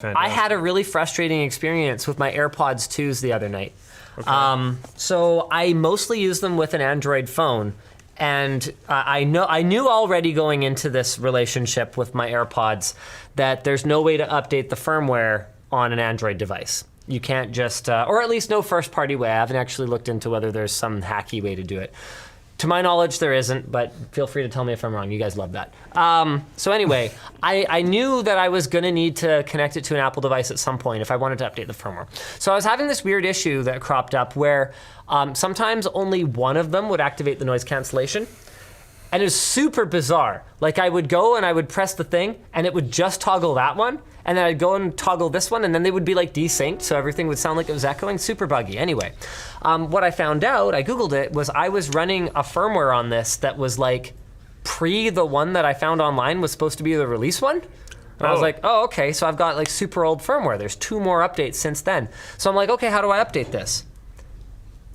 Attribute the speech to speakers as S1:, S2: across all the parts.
S1: I had a really frustrating experience with my AirPods 2s the other night.
S2: Okay.
S1: So I mostly use them with an Android phone, and I knew already going into this relationship with my AirPods that there's no way to update the firmware on an Android device. You can't just, or at least no first-party way. I haven't actually looked into whether there's some hacky way to do it. To my knowledge, there isn't, but feel free to tell me if I'm wrong. You guys love that. So anyway, I knew that I was gonna need to connect it to an Apple device at some point if I wanted to update the firmware. So I was having this weird issue that cropped up where sometimes only one of them would activate the noise cancellation. And it was super bizarre. Like I would go and I would press the thing and it would just toggle that one. And then I'd go and toggle this one and then they would be like desynced. So everything would sound like it was echoing, super buggy. Anyway, what I found out, I Googled it, was I was running a firmware on this that was like pre the one that I found online was supposed to be the release one. And I was like, oh, okay, so I've got like super old firmware. There's 2 more updates since then. So I'm like, okay, how do I update this?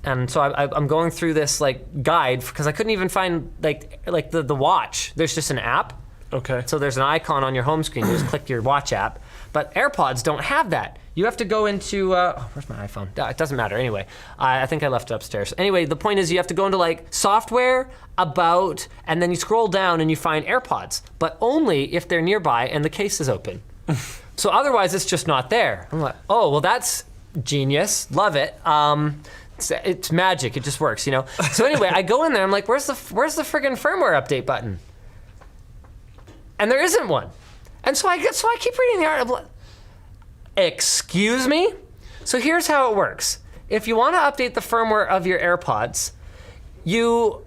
S1: And so I'm going through this like guide because I couldn't even find like the watch. There's just an app.
S2: Okay.
S1: So there's an icon on your home screen. You just click your watch app. But AirPods don't have that. You have to go into, where's my iPhone? It doesn't matter anyway. I think I left it upstairs. Anyway, the point is you have to go into like software, about, and then you scroll down and you find AirPods, but only if they're nearby and the case is open. So otherwise it's just not there. I'm like, oh, well that's genius, love it. It's magic, it just works, you know? So anyway, I go in there, I'm like, where's the friggin' firmware update button? And there isn't one. And so I keep reading the article. Excuse me? So here's how it works. If you want to update the firmware of your AirPods, you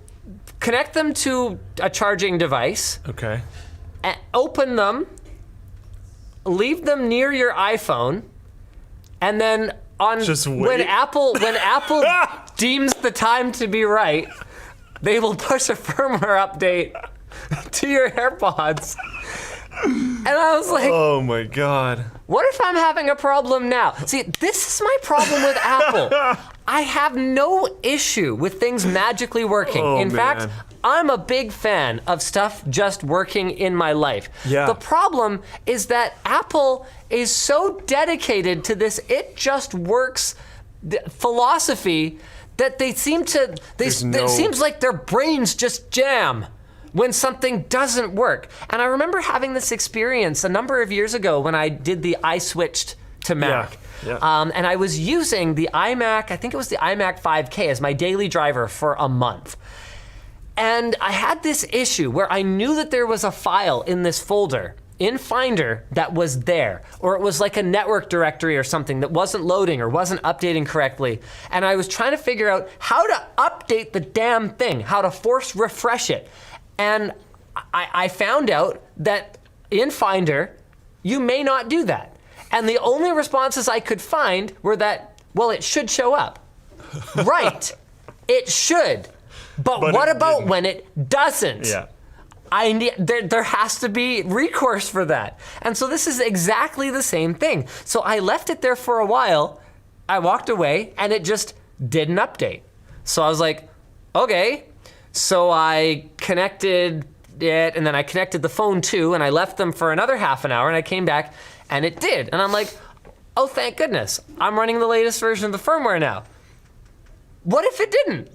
S1: connect them to a charging device.
S2: Okay.
S1: Open them, leave them near your iPhone, and then when Apple deems the time to be right, they will push a firmware update to your AirPods. And I was like,
S2: oh my God.
S1: What if I'm having a problem now? See, this is my problem with Apple. I have no issue with things magically working. In fact, I'm a big fan of stuff just working in my life.
S2: Yeah.
S1: The problem is that Apple is so dedicated to this it just works philosophy that they seem to, it seems like their brains just jam when something doesn't work. And I remember having this experience a number of years ago when I did the iSwitched to Mac.
S2: Yeah.
S1: And I was using the iMac, I think it was the iMac 5K as my daily driver for a month. And I had this issue where I knew that there was a file in this folder in Finder that was there, or it was like a network directory or something that wasn't loading or wasn't updating correctly. And I was trying to figure out how to update the damn thing, how to force refresh it. And I found out that in Finder, you may not do that. And the only responses I could find were that, well, it should show up. Right, it should. But what about when it doesn't?
S2: Yeah.
S1: There has to be recourse for that. And so this is exactly the same thing. So I left it there for a while, I walked away, and it just didn't update. So I was like, okay. So I connected it, and then I connected the phone too, and I left them for another half an hour, and I came back, and it did. And I'm like, oh, thank goodness. I'm running the latest version of the firmware now. What if it didn't?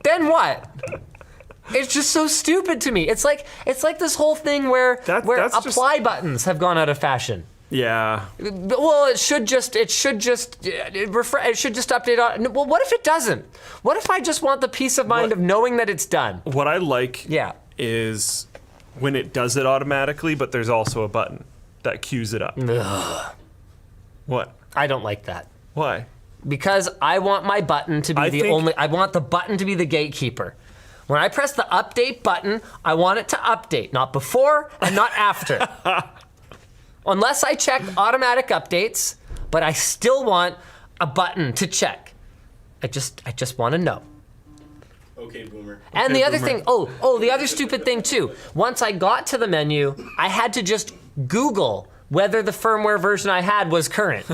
S1: Then what? It's just so stupid to me. It's like this whole thing where apply buttons have gone out of fashion.
S2: Yeah.
S1: Well, it should just update. Well, what if it doesn't? What if I just want the peace of mind of knowing that it's done?
S2: What I like is when it does it automatically, but there's also a button that cues it up.
S1: Ugh.
S2: What?
S1: I don't like that.
S2: Why?
S1: Because I want my button to be I want the button to be the gatekeeper. When I press the update button, I want it to update, not before and not after. Unless I check automatic updates, but I still want a button to check. I just want to know.
S3: Okay, boomer.
S1: And the other thing, the other stupid thing too. Once I got to the menu, I had to just Google whether the firmware version I had was current.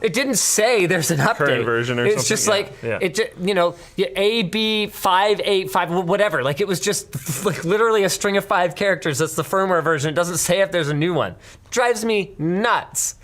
S1: It didn't say there's an update.
S2: Current version or
S1: it's
S2: something,
S1: just
S2: yeah,
S1: like
S2: yeah.
S1: it just, AB585 whatever. Like it was just like literally a string of 5 characters. That's the firmware version. It doesn't say if there's a new one. Drives me nuts.